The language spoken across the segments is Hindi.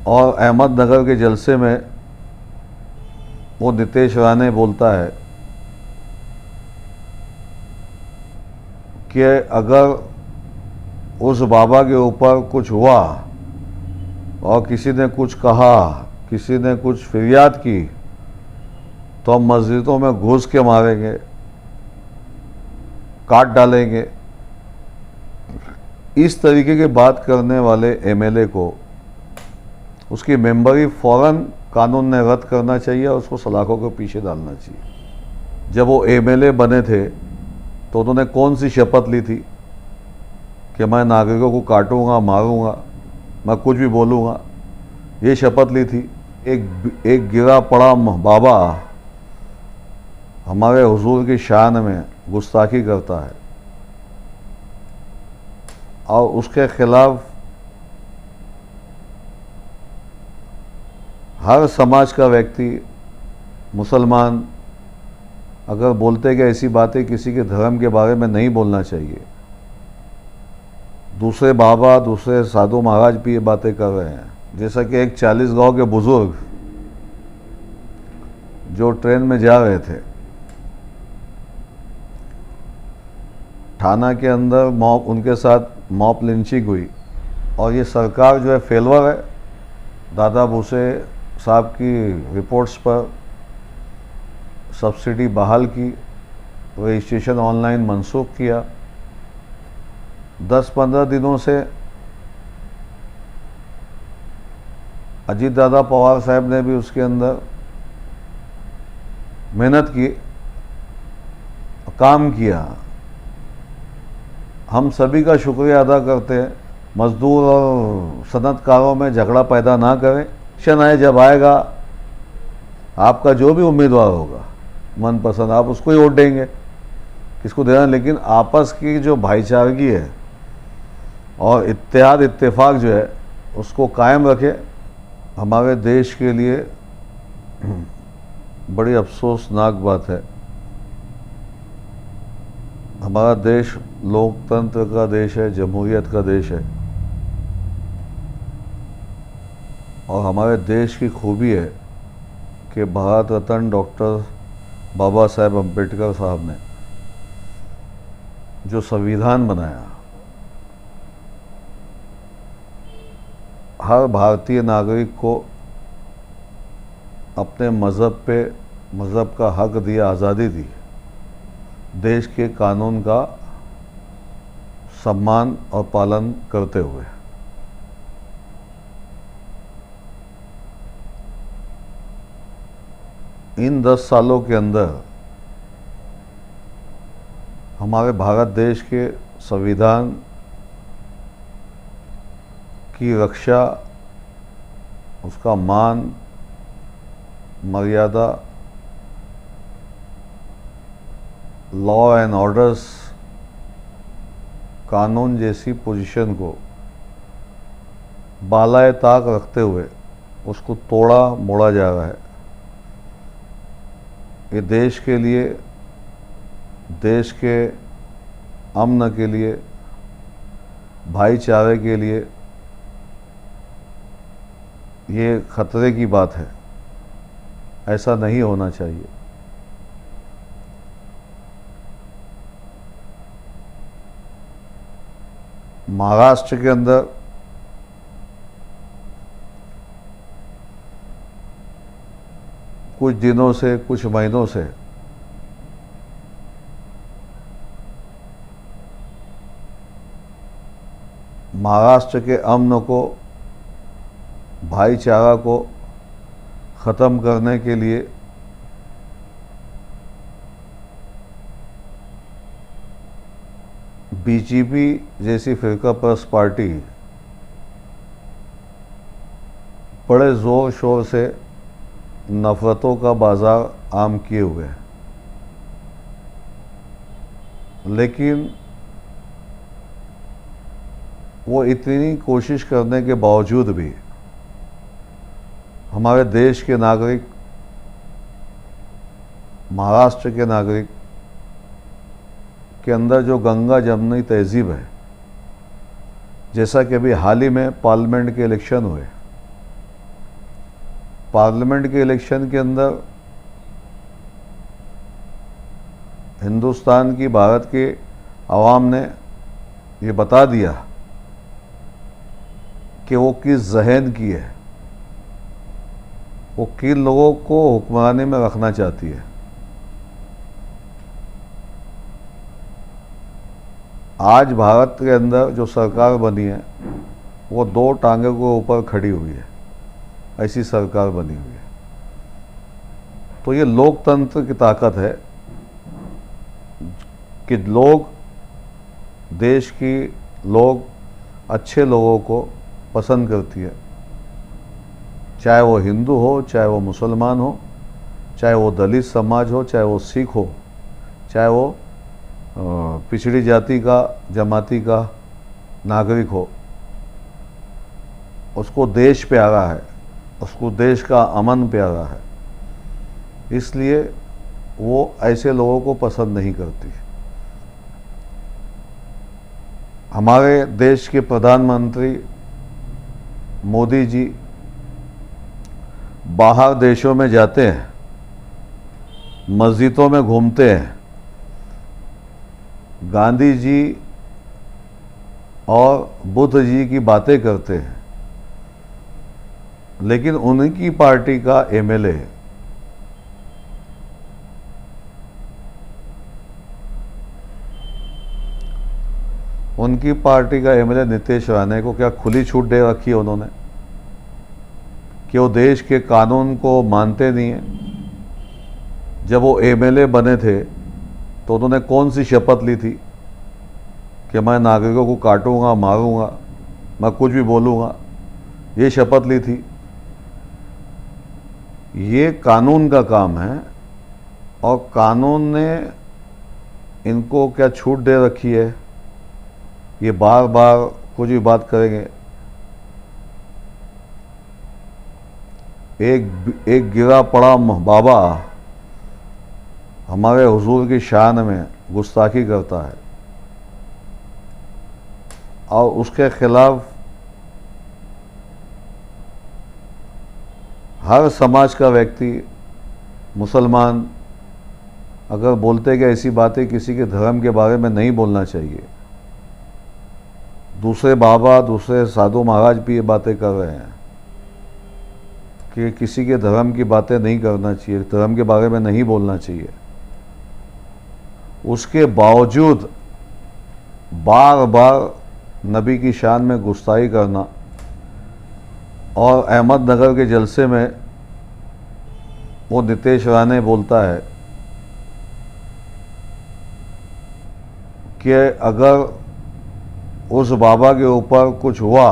और अहमदनगर के जलसे में वो नितेश राणे बोलता है कि अगर उस बाबा के ऊपर कुछ हुआ और किसी ने कुछ कहा, किसी ने कुछ फरियाद की, तो हम मस्जिदों में घुस के मारेंगे, काट डालेंगे। इस तरीके की बात करने वाले एमएलए को उसकी मेंबरी फौरन कानून ने रद्द करना चाहिए और उसको सलाखों के पीछे डालना चाहिए। जब वो एमएलए बने थे तो उन्होंने कौन सी शपथ ली थी कि मैं नागरिकों को काटूंगा, मारूंगा, मैं कुछ भी बोलूँगा? ये शपथ ली थी। एक गिरा पड़ा बाबा हमारे हुजूर की शान में गुस्ताखी करता है और उसके खिलाफ हर समाज का व्यक्ति, मुसलमान अगर बोलते कि ऐसी बातें किसी के धर्म के बारे में नहीं बोलना चाहिए। दूसरे बाबा, दूसरे साधु महाराज भी ये बातें कर रहे हैं। जैसा कि एक 40 गांव के बुजुर्ग जो ट्रेन में जा रहे थे, थाना के अंदर मॉब, उनके साथ मॉब लिंचिंग हुई और ये सरकार जो है फेलवर है। दादा भूसे साहब की रिपोर्ट्स पर सब्सिडी बहाल की, रजिस्ट्रेशन ऑनलाइन मनसूख किया। 10-15 दिनों से अजीत दादा पवार साहब ने भी उसके अंदर मेहनत की, काम किया। हम सभी का शुक्रिया अदा करते हैं। मजदूर और सनतकारों में झगड़ा पैदा ना करें। इलेक्शन आए जब आएगा, आपका जो भी उम्मीदवार होगा मनपसंद, आप उसको ही वोट देंगे, किसको देना। लेकिन आपस की जो भाईचारगी है और इत्तेहाद इत्तेफाक जो है उसको कायम रखें। हमारे देश के लिए बड़ी अफसोसनाक बात है, हमारा देश लोकतंत्र का देश है, जमहूरियत का देश है और हमारे देश की खूबी है कि भारत रत्न डॉक्टर बाबा साहेब अम्बेडकर साहब ने जो संविधान बनाया, हर भारतीय नागरिक को अपने मज़हब का हक दिया, आज़ादी दी, देश के कानून का सम्मान और पालन करते हुए। इन 10 सालों के अंदर हमारे भारत देश के संविधान की रक्षा, उसका मान, मर्यादा, लॉ एंड ऑर्डर्स, कानून जैसी पोजीशन को बालाए ताक रखते हुए उसको तोड़ा मोड़ा जा रहा है। ये देश के लिए, देश के अमन के लिए, भाईचारे के लिए ये खतरे की बात है। ऐसा नहीं होना चाहिए। महाराष्ट्र के अंदर कुछ दिनों से, कुछ महीनों से महाराष्ट्र के अमन को, भाईचारा को ख़त्म करने के लिए बीजेपी जैसी फिरकापरस्त पार्टी बड़े ज़ोर शोर से नफ़रतों का बाज़ार आम किए हुए हैं। लेकिन वो इतनी कोशिश करने के बावजूद भी हमारे देश के नागरिक, महाराष्ट्र के नागरिक के अंदर जो गंगा जमनी तहजीब है, जैसा कि अभी हाल ही में पार्लियामेंट के इलेक्शन हुए, पार्लियामेंट के इलेक्शन के अंदर हिंदुस्तान की, भारत के आवाम ने ये बता दिया कि वो किस जहन की है, वो किन लोगों को हुक्मरानी में रखना चाहती है। आज भारत के अंदर जो सरकार बनी है वो दो टांगों के ऊपर खड़ी हुई है, ऐसी सरकार बनी हुई है। तो ये लोकतंत्र की ताकत है कि लोग, देश की लोग अच्छे लोगों को पसंद करती है, चाहे वो हिंदू हो, चाहे वो मुसलमान हो, चाहे वो दलित समाज हो, चाहे वो सिख हो, चाहे वो पिछड़ी जाति का, जमाती का नागरिक हो। उसको देश प्यारा है, उसको देश का अमन प्यारा है, इसलिए वो ऐसे लोगों को पसंद नहीं करती। हमारे देश के प्रधानमंत्री मोदी जी बाहर देशों में जाते हैं, मस्जिदों में घूमते हैं, गांधी जी और बुद्ध जी की बातें करते हैं, लेकिन उनकी पार्टी का एमएलए नीतीश राणे को क्या खुली छूट दे रखी है उन्होंने कि वो देश के कानून को मानते नहीं हैं। जब वो एमएलए बने थे तो उन्होंने कौन सी शपथ ली थी कि मैं नागरिकों को काटूंगा, मारूंगा, मैं कुछ भी बोलूंगा, ये शपथ ली थी। ये कानून का काम है और कानून ने इनको क्या छूट दे रखी है। ये बार बार कुछ भी बात करेंगे। एक गिरा पड़ा बाबा हमारे हुजूर की शान में गुस्ताखी करता है और उसके खिलाफ हर समाज का व्यक्ति, मुसलमान अगर बोलते कि ऐसी बातें किसी के धर्म के बारे में नहीं बोलना चाहिए, दूसरे बाबा, दूसरे साधु महाराज भी ये बातें कर रहे हैं कि किसी के धर्म की बातें नहीं करना चाहिए, धर्म के बारे में नहीं बोलना चाहिए, उसके बावजूद बार बार नबी की शान में गुस्ताखी करना। और अहमदनगर के जलसे में वो नीतीश राणे बोलता है कि अगर उस बाबा के ऊपर कुछ हुआ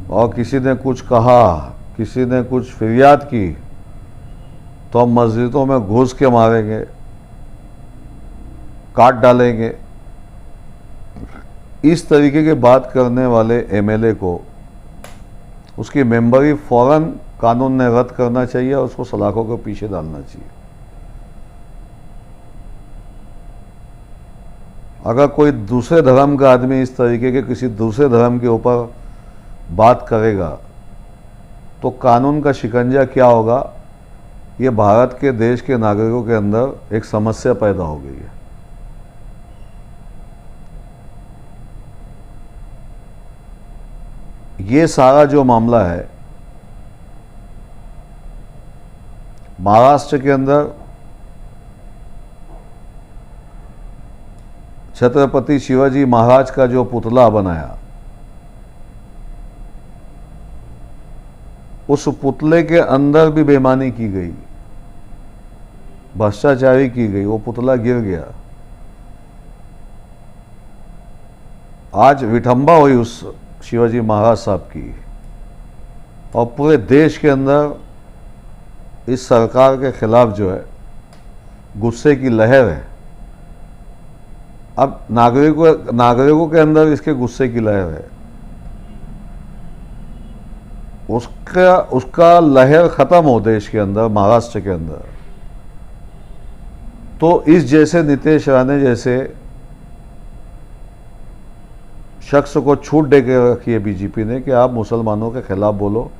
और किसी ने कुछ कहा, किसी ने कुछ फरियाद की, तो हम मस्जिदों में घुस के मारेंगे, काट डालेंगे। इस तरीके की बात करने वाले एमएलए को उसकी मेंबरी फौरन कानून ने रद्द करना चाहिए और उसको सलाखों के पीछे डालना चाहिए। अगर कोई दूसरे धर्म का आदमी इस तरीके के किसी दूसरे धर्म के ऊपर बात करेगा तो कानून का शिकंजा क्या होगा, ये भारत के देश के नागरिकों के अंदर एक समस्या पैदा हो गई है। ये सारा जो मामला है महाराष्ट्र के अंदर छत्रपति शिवाजी महाराज का जो पुतला बनाया, उस पुतले के अंदर भी बेईमानी की गई, भ्रष्टाचारी की गई, वो पुतला गिर गया। आज विठंबा हुई उस शिवाजी महाराज साहब की और पूरे देश के अंदर इस सरकार के खिलाफ जो है गुस्से की लहर है। अब नागरिकों के अंदर इसके गुस्से की लहर है। उसका लहर खत्म हो देश के अंदर, महाराष्ट्र के अंदर, तो इस जैसे नीतीश राणे जैसे शख्स को छूट दे के रखी है बीजेपी ने कि आप मुसलमानों के खिलाफ बोलो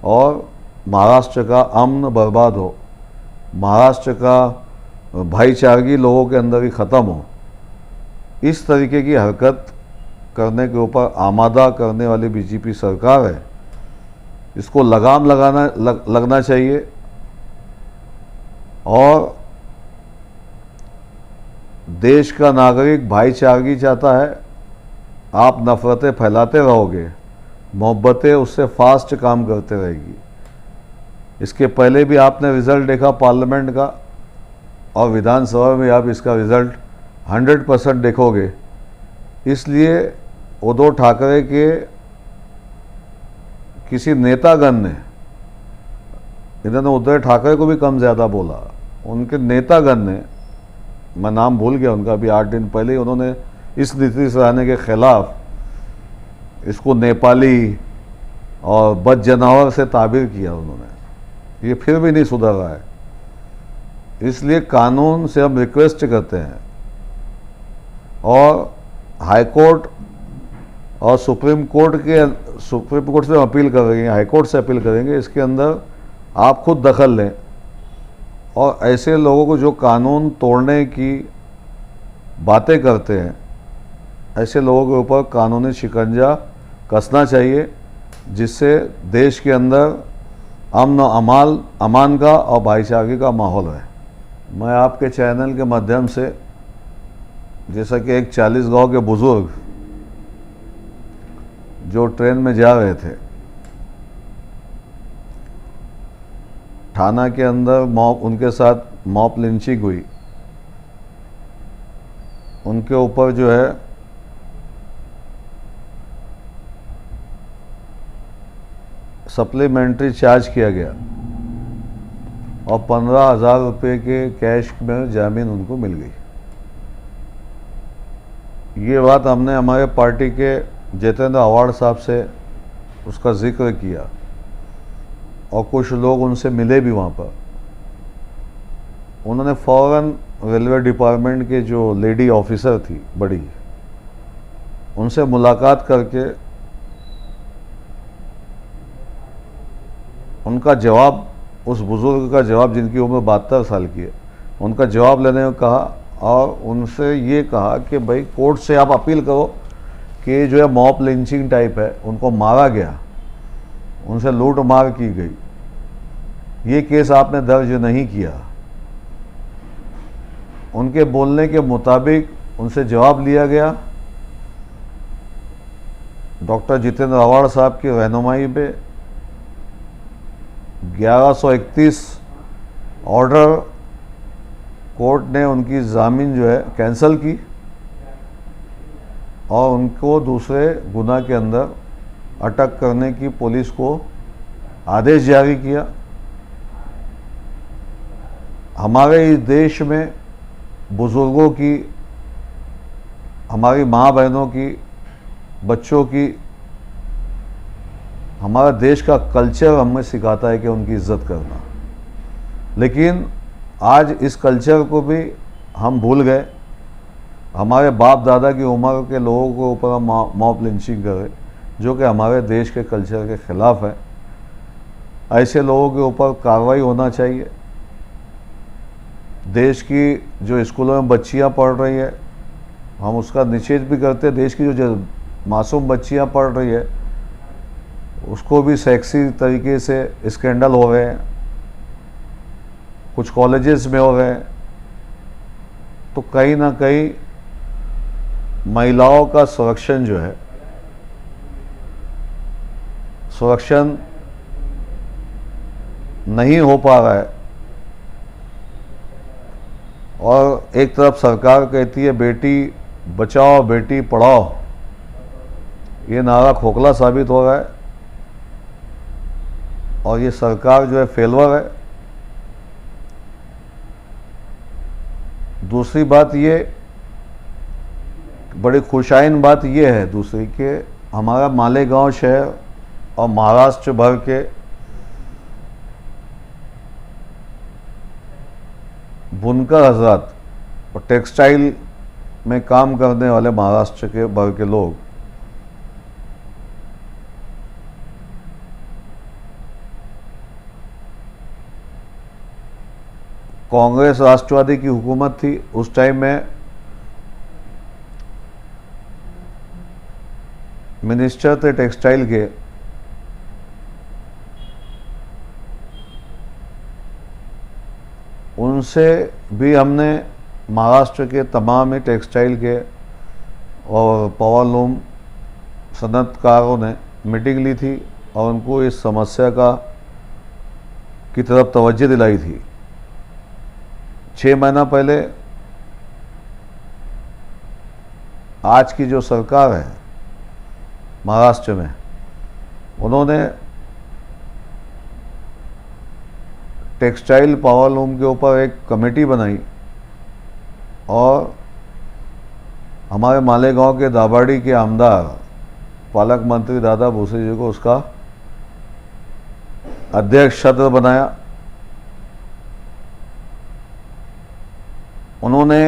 और महाराष्ट्र का अमन बर्बाद हो, महाराष्ट्र का भाईचारगी लोगों के अंदर ही ख़त्म हो, इस तरीके की हरकत करने के ऊपर आमादा करने वाली बीजेपी सरकार है। इसको लगाम लगना चाहिए और देश का नागरिक भाईचारगी चाहता है। आप नफ़रतें फैलाते रहोगे, मोहब्बतें उससे फास्ट काम करते रहेगी। इसके पहले भी आपने रिज़ल्ट देखा पार्लियामेंट का, और विधानसभा में आप इसका रिज़ल्ट 100% देखोगे। इसलिए उद्धव ठाकरे के किसी नेतागण ने, इन्होंने उद्धव ठाकरे को भी कम ज़्यादा बोला, उनके नेतागण ने, मैं नाम भूल गया उनका, अभी 8 दिन पहले ही उन्होंने इस नीतीश राणे के खिलाफ इसको नेपाली और बद जानवर से ताबीर किया उन्होंने। ये फिर भी नहीं सुधर रहा है। इसलिए कानून से हम रिक्वेस्ट करते हैं और हाई कोर्ट और सुप्रीम कोर्ट से हम अपील करेंगे, हाई कोर्ट से अपील करेंगे, इसके अंदर आप खुद दखल लें और ऐसे लोगों को जो कानून तोड़ने की बातें करते हैं, ऐसे लोगों के ऊपर कानूनी शिकंजा कसना चाहिए, जिससे देश के अंदर अमान का और भाईचारगी का माहौल है। मैं आपके चैनल के माध्यम से, जैसा कि एक 40 गांव के बुजुर्ग जो ट्रेन में जा रहे थे, थाना के अंदर उनके साथ मॉब लिंचिंग हुई, उनके ऊपर जो है सप्लीमेंट्री चार्ज किया गया और 15,000 रुपये के कैश में जामीन उनको मिल गई। ये बात हमने हमारे पार्टी के जितेंद्र आव्हाड साहब से उसका जिक्र किया और कुछ लोग उनसे मिले भी वहाँ पर। उन्होंने फ़ौरन रेलवे डिपार्टमेंट के जो लेडी ऑफिसर थी बड़ी, उनसे मुलाकात करके उनका जवाब, उस बुज़ुर्ग का जवाब जिनकी उम्र 72 साल की है, उनका जवाब लेने को कहा और उनसे ये कहा कि भाई कोर्ट से आप अपील करो कि जो है मॉब लिंचिंग टाइप है, उनको मारा गया, उनसे लूट मार की गई, ये केस आपने दर्ज नहीं किया। उनके बोलने के मुताबिक उनसे जवाब लिया गया। डॉक्टर जितेंद्र आव्हाड साहब की रहनुमाई पे 1131 ऑर्डर कोर्ट ने उनकी जामीन जो है कैंसिल की और उनको दूसरे गुनाह के अंदर अटक करने की पुलिस को आदेश जारी किया। हमारे इस देश में बुज़ुर्गों की, हमारी माँ बहनों की, बच्चों की, हमारा देश का कल्चर हमें सिखाता है कि उनकी इज्जत करना, लेकिन आज इस कल्चर को भी हम भूल गए। हमारे बाप दादा की उम्र के लोगों के ऊपर हम मॉब लिंचिंग कर रहे, जो कि हमारे देश के कल्चर के ख़िलाफ़ है। ऐसे लोगों के ऊपर कार्रवाई होना चाहिए। देश की जो स्कूलों में बच्चियां पढ़ रही है, हम उसका निषेध भी करते हैं। देश की जो मासूम बच्चियां पढ़ रही है, उसको भी सेक्सी तरीके से स्कैंडल हो रहे हैं, कुछ कॉलेजेस में हो रहे हैं। तो कहीं ना कहीं महिलाओं का संरक्षण जो है, संरक्षण नहीं हो पा रहा है। और एक तरफ सरकार कहती है बेटी बचाओ बेटी पढ़ाओ, ये नारा खोखला साबित हो रहा है और ये सरकार जो है फेलवर है। दूसरी बात ये, बड़ी खुशाइन बात ये है दूसरी कि हमारा मालेगांव शहर और महाराष्ट्र भर के बुनकर हजरात और टेक्सटाइल में काम करने वाले महाराष्ट्र के भर के लोग कांग्रेस राष्ट्रवादी की हुकूमत थी, उस टाइम में मिनिस्टर थे टेक्सटाइल के, उनसे भी हमने महाराष्ट्र के तमाम ही टेक्सटाइल के और पावरलूम सनतकारों ने मीटिंग ली थी और उनको इस समस्या की तरफ तवज्जो दिलाई थी। 6 महीना पहले आज की जो सरकार है महाराष्ट्र में, उन्होंने टेक्सटाइल पावरलूम के ऊपर एक कमेटी बनाई और हमारे मालेगांव के दाभाडी के आमदार पालक मंत्री दादा भूसे जी को उसका अध्यक्ष सदस्य बनाया। उन्होंने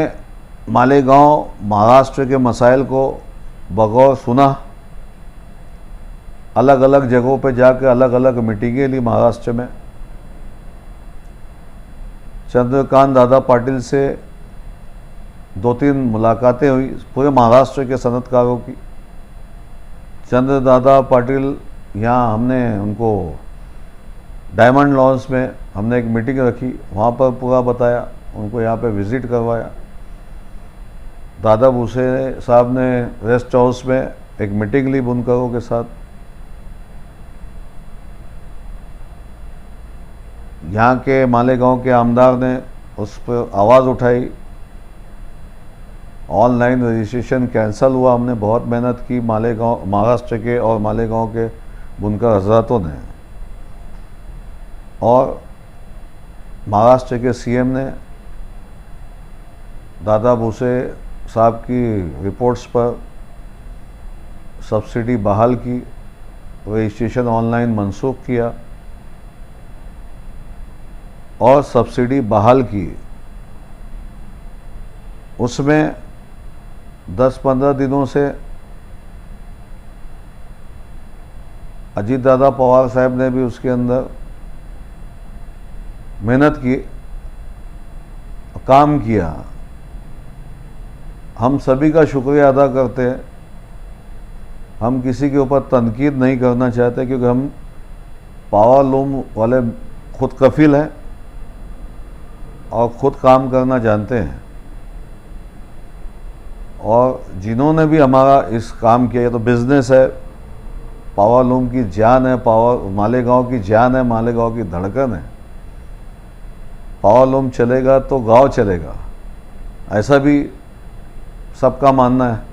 मालेगांव महाराष्ट्र के मसाइल को बगौर सुना, अलग अलग जगहों पे जाकर अलग अलग मीटिंगें ली महाराष्ट्र में। चंद्रकांत दादा पाटिल से 2-3 मुलाकातें हुई पूरे महाराष्ट्र के सनतकारों की। चंद्र दादा पाटिल यहाँ हमने उनको डायमंड लॉन्स में हमने एक मीटिंग रखी, वहाँ पर पूरा बताया, उनको यहाँ पे विज़िट करवाया। दादा भूसे साहब ने रेस्ट हाउस में एक मीटिंग ली बुनकरों के साथ। यहाँ के मालेगांव के आमदार ने उस पर आवाज़ उठाई, ऑनलाइन रजिस्ट्रेशन कैंसिल हुआ। हमने बहुत मेहनत की, मालेगांव महाराष्ट्र के और मालेगांव के बुनकर हजरातों ने, और महाराष्ट्र के सीएम ने दादा भूसे साहब की रिपोर्ट्स पर सब्सिडी बहाल की, रजिस्ट्रेशन ऑनलाइन मनसूख किया और सब्सिडी बहाल की। उसमें 10-15 दिनों से अजीत दादा पवार साहब ने भी उसके अंदर मेहनत की, काम किया। हम सभी का शुक्रिया अदा करते हैं। हम किसी के ऊपर तनकीद नहीं करना चाहते, क्योंकि हम पावरलूम वाले खुद कफिल हैं और ख़ुद काम करना जानते हैं। और जिन्होंने भी हमारा इस काम किया, ये तो बिज़नेस है, पावरलूम की जान है, मालेगांव की जान है, मालेगांव की धड़कन है। पावरलूम चलेगा तो गांव चलेगा, ऐसा भी सबका मानना है।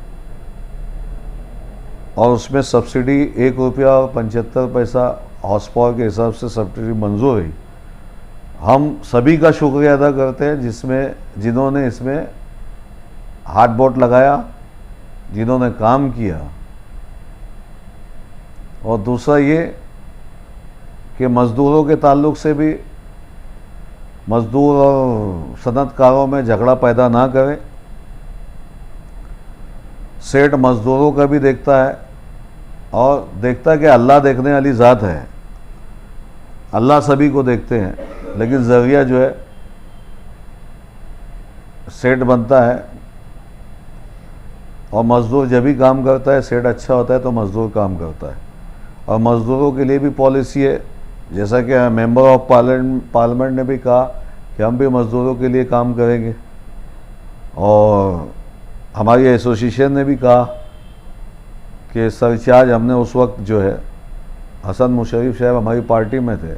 और उसमें सब्सिडी 1 रुपया और 75 पैसा हॉर्स पावर के हिसाब से सब्सिडी मंजूर हुई। हम सभी का शुक्रिया अदा करते हैं जिन्होंने इसमें हाथ बोट लगाया, जिन्होंने काम किया। और दूसरा ये कि मज़दूरों के ताल्लुक़ से भी मज़दूर और सनतकारों में झगड़ा पैदा ना करें। सेठ मज़दूरों का भी देखता है और देखता है कि अल्लाह देखने वाली ज़ात है, अल्लाह सभी को देखते हैं, लेकिन ज़रिया जो है सेठ बनता है। और मज़दूर जब भी काम करता है, सेठ अच्छा होता है तो मज़दूर काम करता है। और मज़दूरों के लिए भी पॉलिसी है, जैसा कि मेंबर ऑफ पार्लियामेंट ने भी कहा कि हम भी मज़दूरों के लिए काम करेंगे। और हमारी एसोसिएशन ने भी कहा कि सरचार्ज हमने उस वक्त जो है, हसन मुशर्रफ साहब हमारी पार्टी में थे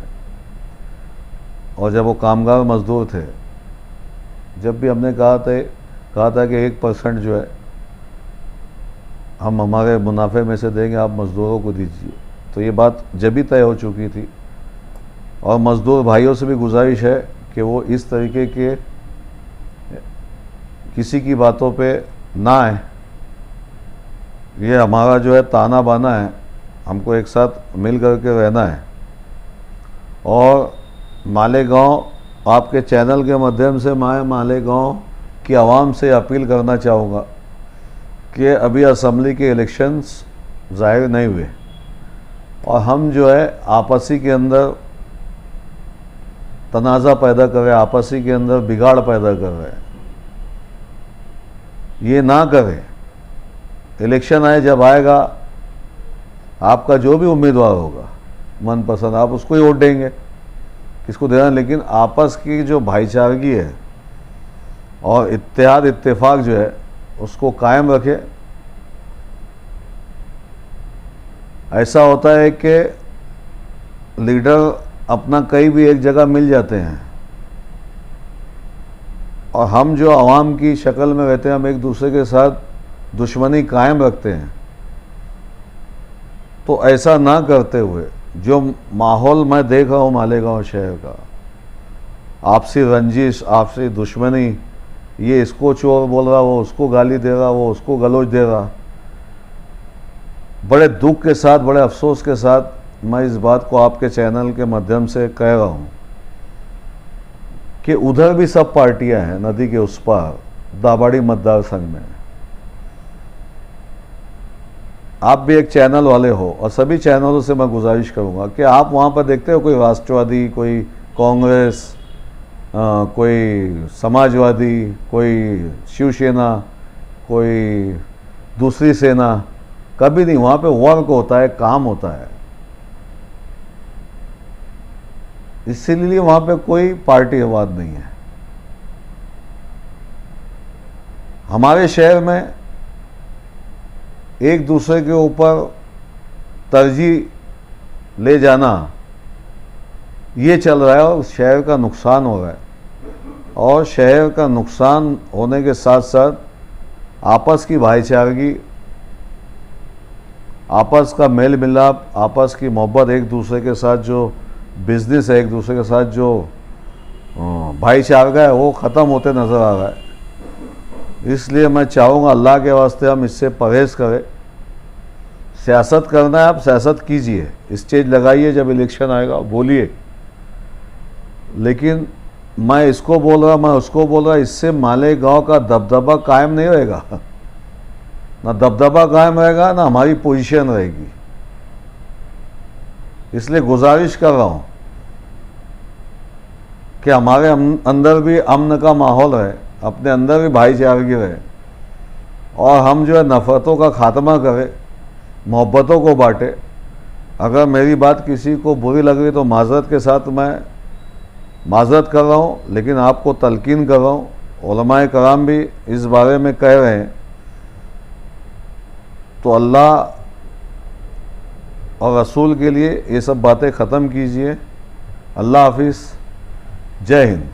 और जब वो कामगार मज़दूर थे, जब भी हमने कहा था कि 1% जो है हम हमारे मुनाफे में से देंगे, आप मज़दूरों को दीजिए। तो ये बात जब भी तय हो चुकी थी। और मज़दूर भाइयों से भी गुजारिश है कि वो इस तरीके के किसी की बातों पे ना आए। ये हमारा जो है ताना बाना है, हमको एक साथ मिल करके रहना है। और मालेगांव आपके चैनल के माध्यम से मैं मालेगांव की आवाम से अपील करना चाहूँगा कि अभी असम्बली के इलेक्शंस ज़ाहिर नहीं हुए और हम जो है आपसी के अंदर तनाज़ा पैदा कर रहे हैं, आपसी के अंदर बिगाड़ पैदा कर रहे हैं। ये ना करें। इलेक्शन आए जब आएगा, आपका जो भी उम्मीदवार होगा मनपसंद, आप उसको ही वोट देंगे, किसको देना। लेकिन आपस की जो भाईचारगी है और इत्तेहाद इत्तेफाक जो है उसको कायम रखें। ऐसा होता है कि लीडर अपना कहीं भी एक जगह मिल जाते हैं और हम जो आवाम की शक्ल में रहते हैं, हम एक दूसरे के साथ दुश्मनी कायम रखते हैं। तो ऐसा ना करते हुए जो माहौल मैं देख रहा हूँ मालेगांव शहर का, आपसी रंजिश, आपसी दुश्मनी, ये इसको चोर बोल रहा, वो उसको गाली दे रहा, वो उसको गलौज दे रहा, बड़े दुख के साथ, बड़े अफसोस के साथ मैं इस बात को आपके चैनल के माध्यम से कह रहा हूँ कि उधर भी सब पार्टियां हैं, नदी के उस पार दाबाड़ी मतदार संघ में। आप भी एक चैनल वाले हो और सभी चैनलों से मैं गुजारिश करूंगा कि आप वहाँ पर देखते हो कोई राष्ट्रवादी, कोई कांग्रेस, कोई समाजवादी, कोई शिवसेना, कोई दूसरी सेना, कभी नहीं। वहाँ पे वर्क होता है, काम होता है। इसीलिए वहाँ पे कोई पार्टीवाद नहीं है। हमारे शहर में एक दूसरे के ऊपर तरजीह ले जाना ये चल रहा है और शहर का नुकसान हो रहा है। और शहर का नुकसान होने के साथ साथ आपस की भाईचारगी, आपस का मेल मिलाप, आपस की मोहब्बत, एक दूसरे के साथ जो बिजनेस है, एक दूसरे के साथ जो भाईचारगा है, वो ख़त्म होते नज़र आ रहा है। इसलिए मैं चाहूँगा अल्लाह के वास्ते हम इससे परहेज़ करें। सियासत करना है, आप सियासत कीजिए, स्टेज लगाइए, जब इलेक्शन आएगा बोलिए, लेकिन मैं इसको बोल रहा, मैं उसको बोल रहा, इससे मालेगांव का दबदबा कायम नहीं रहेगा। ना दबदबा कायम रहेगा, ना हमारी पोजीशन रहेगी। इसलिए गुजारिश कर रहा हूँ कि हमारे अंदर भी अमन का माहौल है, अपने अंदर भी भाईचारगी रहे और हम जो है नफ़रतों का खात्मा करें, मोहब्बतों को बांटे। अगर मेरी बात किसी को बुरी लग रही तो माज़रत के साथ मैं माज़रत कर रहा हूँ, लेकिन आपको तलकीन कर रहा हूँ। उलमाए कराम भी इस बारे में कह रहे हैं। तो अल्लाह और रसूल के लिए ये सब बातें ख़त्म कीजिए। अल्लाह हाफिज़, जय हिंद।